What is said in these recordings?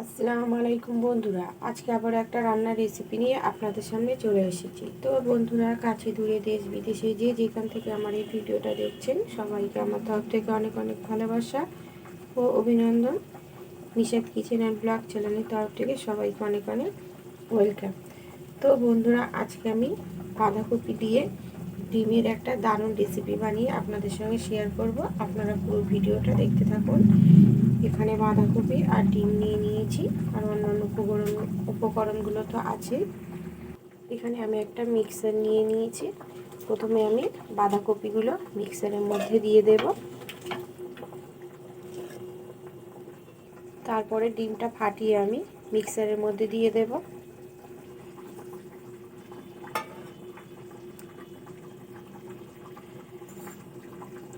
আসসালামু আলাইকুম বন্ধুরা, আজকে আবার একটা রান্নার রেসিপি নিয়ে আপনাদের সামনে চলে এসেছি। তো বন্ধুরা, কাছে দূরে দেশ বিদেশে যে যেখান থেকে আমার এই ভিডিওটা দেখছেন, সবাইকে আমার তরফ থেকে অনেক অনেক ভালোবাসা ও অভিনন্দন। নিষাদ কিচেন অ্যান্ড ব্লগ চ্যানেলের তরফ থেকে সবাইকে অনেক অনেক ওয়েলকাম। তো বন্ধুরা, আজকে আমি বাঁধাকপি দিয়ে ডিমের একটা দারুণ রেসিপি বানিয়ে আপনাদের সঙ্গে শেয়ার করব। আপনারা পুরো ভিডিওটা দেখতে থাকুন। এখানে বাঁধাকপি আর ডিম নিয়ে নিয়েছি, আর অন্যান্য উপকরণগুলো তো আছে। এখানে আমি একটা মিক্সার নিয়ে নিয়েছি। প্রথমে আমি বাঁধাকপিগুলো মিক্সারের মধ্যে দিয়ে দেব, তারপরে ডিমটা ফাটিয়ে আমি মিক্সারের মধ্যে দিয়ে দেব।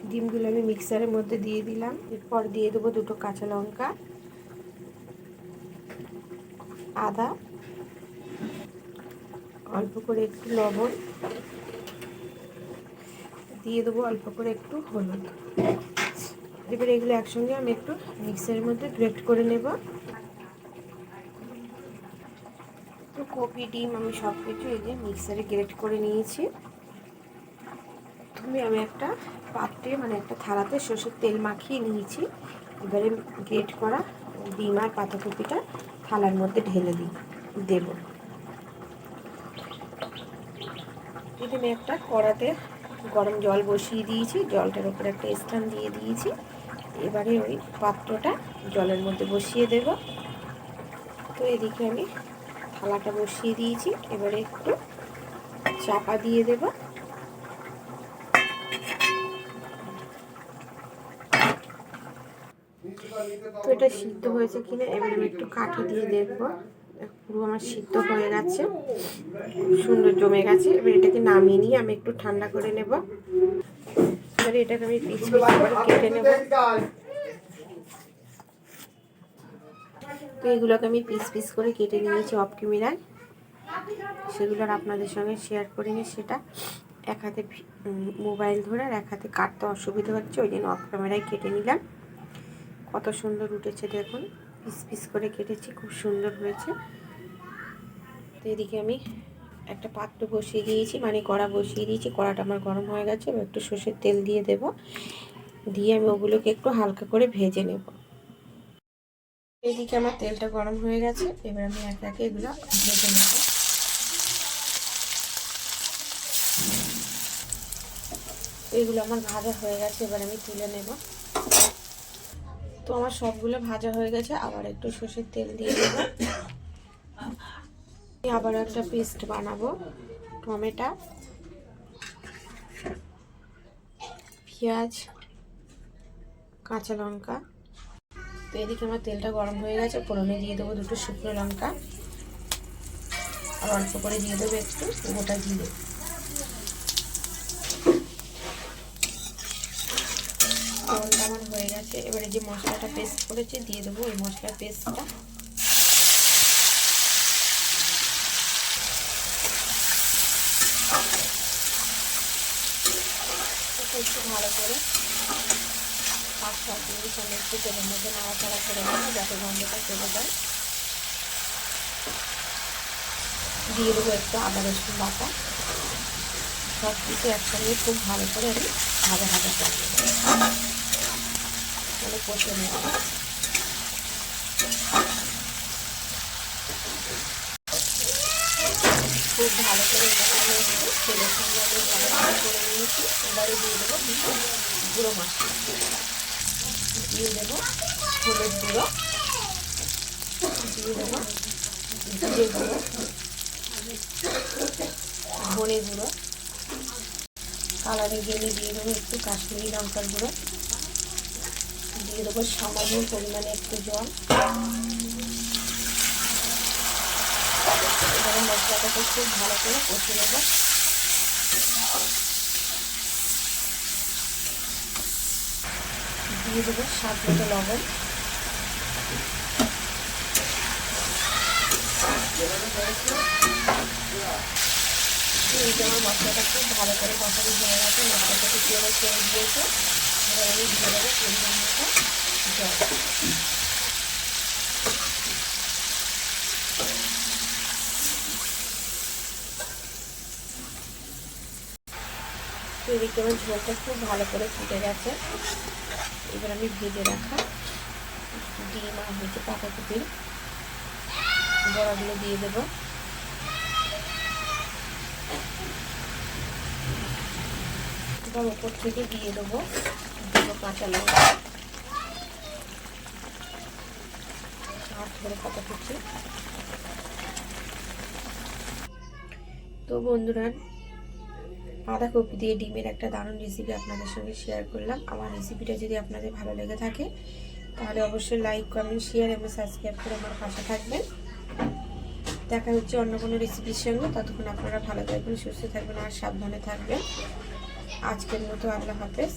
ডিমগুলো আমি মিক্সারের মধ্যে দিয়ে দিলাম। এরপর দিয়ে দেবো দুটো কাঁচা লঙ্কা, আদা, অল্প করে একটু লবণ, দিয়ে দেবো অল্প করে একটু হলুদ। এবার এগুলো একসঙ্গে আমি একটু মিক্সারের মধ্যে গ্রেট করে নেব। তো কপি ডিম আমি সব কিছু এই যে মিক্সারে গ্রেট করে নিয়েছি। আমি একটা পাত্রে একটা থালাতে সরষের তেল মাখিয়ে নিয়েছি। এবারে গ্রেট করা ডিম আর বাঁধাকপিটা থালার মধ্যে ঢেলে দেব। এখানে একটা কড়াতে গরম জল বসিয়ে দিয়েছি, জলটার উপরে একটা স্ট্যান্ড দিয়ে দিয়েছি। এবারে ওই পাত্রটা জলের মধ্যে বসিয়ে দেব। তো এদিকে আমি থালাটা বসিয়ে দিয়েছি, এবারে একটু চাপা দিয়ে দেব। তো এটা সিদ্ধ হয়েছে কিনা এবারে আমি একটু কাঠি দিয়ে দেখব। পুরো আমার সিদ্ধ হয়ে গেছে, সুন্দর জমে গেছে। এবার এটাকে নামিয়ে নিয়ে আমি একটু ঠান্ডা করে নেব। এবারে এটাকে আমি পিস পিস করে কেটে নেব। তো এগুলোকে আমি পিস পিস করে কেটে নিয়েছি অফ ক্যামেরায়, সেগুলো আর আপনাদের সঙ্গে শেয়ার করিনি। সেটা এক হাতে মোবাইল ধরে আর এক হাতে কাটতে অসুবিধা হচ্ছে, ওই জন্য অফ ক্যামেরায় কেটে নিলাম। কত সুন্দর উঠেছে দেখুন, পিস পিস করে কেটেছি, খুব সুন্দর হয়েছে। তো এদিকে আমি একটা পাত্র বসিয়ে দিয়েছি, কড়া বসিয়ে দিয়েছি। কড়াটা আমার গরম হয়ে গেছে। এবার একটু সর্ষের তেল দিয়ে দেব, দিয়ে আমি ওগুলোকে একটু হালকা করে ভেজে নেব। এদিকে আমার তেলটা গরম হয়ে গেছে, এবার আমি একে একে এগুলো ভেজে নেব। এগুলো আমার ভাজা হয়ে গেছে, এবার আমি তুলে নেব। তো আমার সবগুলো ভাজা হয়ে গেছে, আবার একটু সর্ষের তেল দিয়ে দেবো। আবার একটা পেস্ট বানাবো, টমেটো, পেঁয়াজ, কাঁচা লঙ্কা। তো এদিকে আমার তেলটা গরম হয়ে গেছে, ফোড়নে দিয়ে দেবো দুটো শুকনো লঙ্কা, আর অল্প করে দিয়ে দেবো একটু গোটা জিরে। ফোড়নটা আমার হয়ে গেছে, এবারে যে মশলাটা পেস্ট করেছি দিয়ে দেবো ওই মশলার পেস্টটা। একটু ভালো করে 5-7 মিনিট আমি একটু তেলের মধ্যে নাড়াচাড়া করে নেবো, যাতে গন্ধটা চলে যায়। দিয়ে দেবো একটু আদা রসুন বাটা। সব কিছু একসঙ্গে খুব ভালো করে আমি ভাজা ভাজা করে নেব, কষে নেব। খুব ভালো করে এটাকে আমি একটু তেলের সঙ্গে আমি ভালো ভালো করে নিয়েছি। এবারে দিয়ে দেবো কিছু গুঁড়ো মশলা, দিয়ে দেবো হলুদ গুঁড়ো, দিয়ে দেবো জিরে গুঁড়ো, ধনে গুঁড়ো, কালারের জন্য দিয়ে দেবো একটু কাশ্মীরি লঙ্কার গুঁড়ো, দিয়ে দেবো সামান্য পরিমাণে একটু জল। এবারে মশলাটাকে খুব ভালো করে কষে নেব। দিয়ে দেবো স্বাদ মতো লবণ। এই যে আমার মশলাটা খুব ভালো করে কষানো হয়ে গেছে, মশলাটাকে তেলে ছেড়ে দিয়েছে। এবার আমি দিয়ে দেবো পরিমাণ মতো জল। এদিকে আমার ঝোলটা খুব ভালো করে ফুটে গেছে। এবার আমি ভেজে রাখা ডিম আর হচ্ছে পাতাকপির বড়াগুলো দিয়ে দেবো। এবার ওপর থেকে দিয়ে দেবো কাঁচা লঙ্কা আর ধরে পাতা কুচি। তো বন্ধুরা, বাঁধাকপি দিয়ে ডিমের একটা দারুণ রেসিপি আপনাদের সঙ্গে শেয়ার করলাম। আমার রেসিপিটা যদি আপনাদের ভালো লেগে থাকে তাহলে অবশ্যই লাইক, কমেন্ট, শেয়ার এবং সাবস্ক্রাইব করে আমার পাশে থাকবেন। দেখা হচ্ছে অন্য কোনো রেসিপির সঙ্গে। ততক্ষণ আপনারা ভালো থাকবেন, সুস্থ থাকবেন আর সাবধানে থাকবেন। আজকের মতো আল্লাহ হাফেজ।